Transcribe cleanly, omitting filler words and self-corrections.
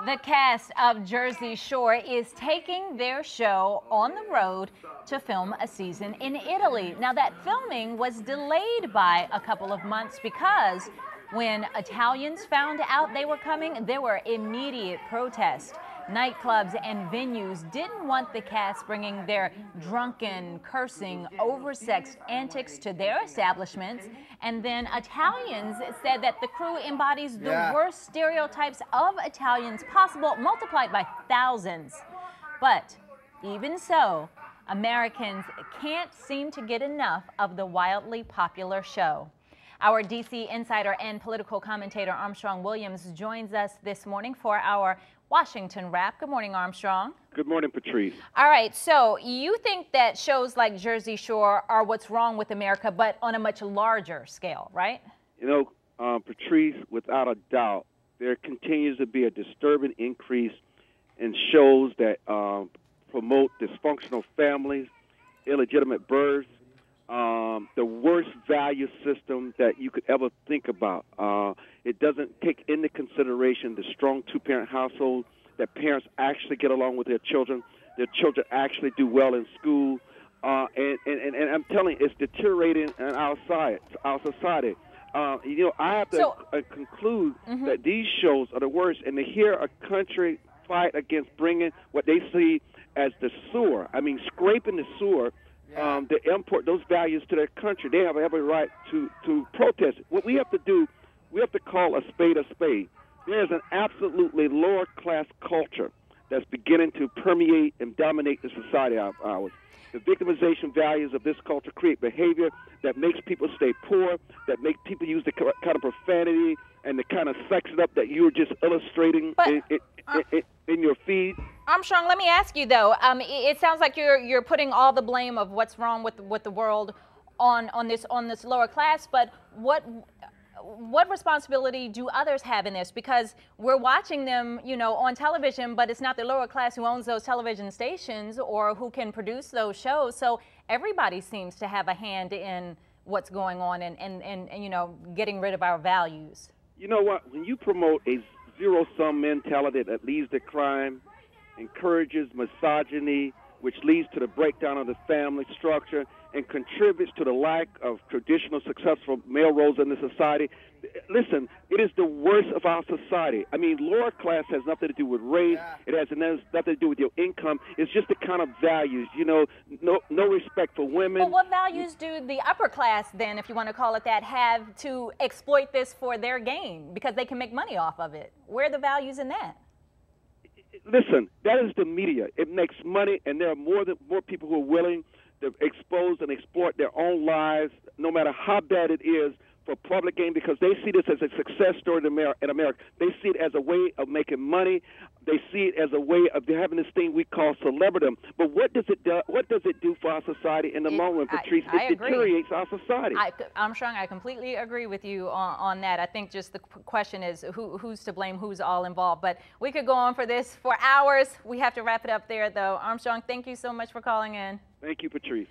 The cast of Jersey Shore is taking their show on the road to film a season in Italy. Now, that filming was delayed by a couple of months because when Italians found out they were coming, there were immediate protests. Nightclubs and venues didn't want the cast bringing their drunken, cursing, oversexed antics to their establishments. And then Italians said that the crew embodies the worst stereotypes of Italians possible, multiplied by thousands. But even so, Americans can't seem to get enough of the wildly popular show. Our D.C. insider and political commentator Armstrong Williams joins us this morning for our Washington Wrap. Good morning, Armstrong. Good morning, Patrice. All right, so you think that shows like Jersey Shore are what's wrong with America, but on a much larger scale, right? You know, Patrice, without a doubt, there continues to be a disturbing increase in shows that promote dysfunctional families, illegitimate births, the worst value system that you could ever think about. It doesn't take into consideration the strong two-parent household, that parents actually get along with their children actually do well in school, and I'm telling you, it's deteriorating in our society. You know, I have to conclude that these shows are the worst, and to hear a country fight against bringing what they see as the sewer, I mean, scraping the sewer, to import those values to their country. They have every right to protest. What we have to do, we have to call a spade a spade. There is an absolutely lower class culture that's beginning to permeate and dominate the society of ours. The victimization values of this culture create behavior that makes people stay poor, that make people use the kind of profanity and the kind of sex it up that you were just illustrating in your feed. Armstrong, let me ask you though. It sounds like you're putting all the blame of what's wrong with the world on this lower class. But what responsibility do others have in this? Because we're watching them, you know, on television, but it's not the lower class who owns those television stations or who can produce those shows. So everybody seems to have a hand in what's going on and you know, getting rid of our values. You know what? When you promote a zero-sum mentality that leads to crime, encourages misogyny, which leads to the breakdown of the family structure and contributes to the lack of traditional successful male roles in the society. Listen, it is the worst of our society. I mean, lower class has nothing to do with race. It has nothing to do with your income. It's just the kind of values, you know, no respect for women. Well, what values do the upper class then, if you want to call it that, have to exploit this for their gain because they can make money off of it? Where are the values in that? Listen, that is the media. It makes money, and there are more people who are willing to expose and exploit their own lives, no matter how bad it is, for public gain, because they see this as a success story in America. They see it as a way of making money. They see it as a way of having this thing we call celebritydom. But what does it do? What does it do for our society in the long run, Patrice? It deteriorates our society. Armstrong, I completely agree with you on that. I think just the question is who's to blame, who's all involved. But we could go on for this for hours. We have to wrap it up there, though. Armstrong, thank you so much for calling in. Thank you, Patrice.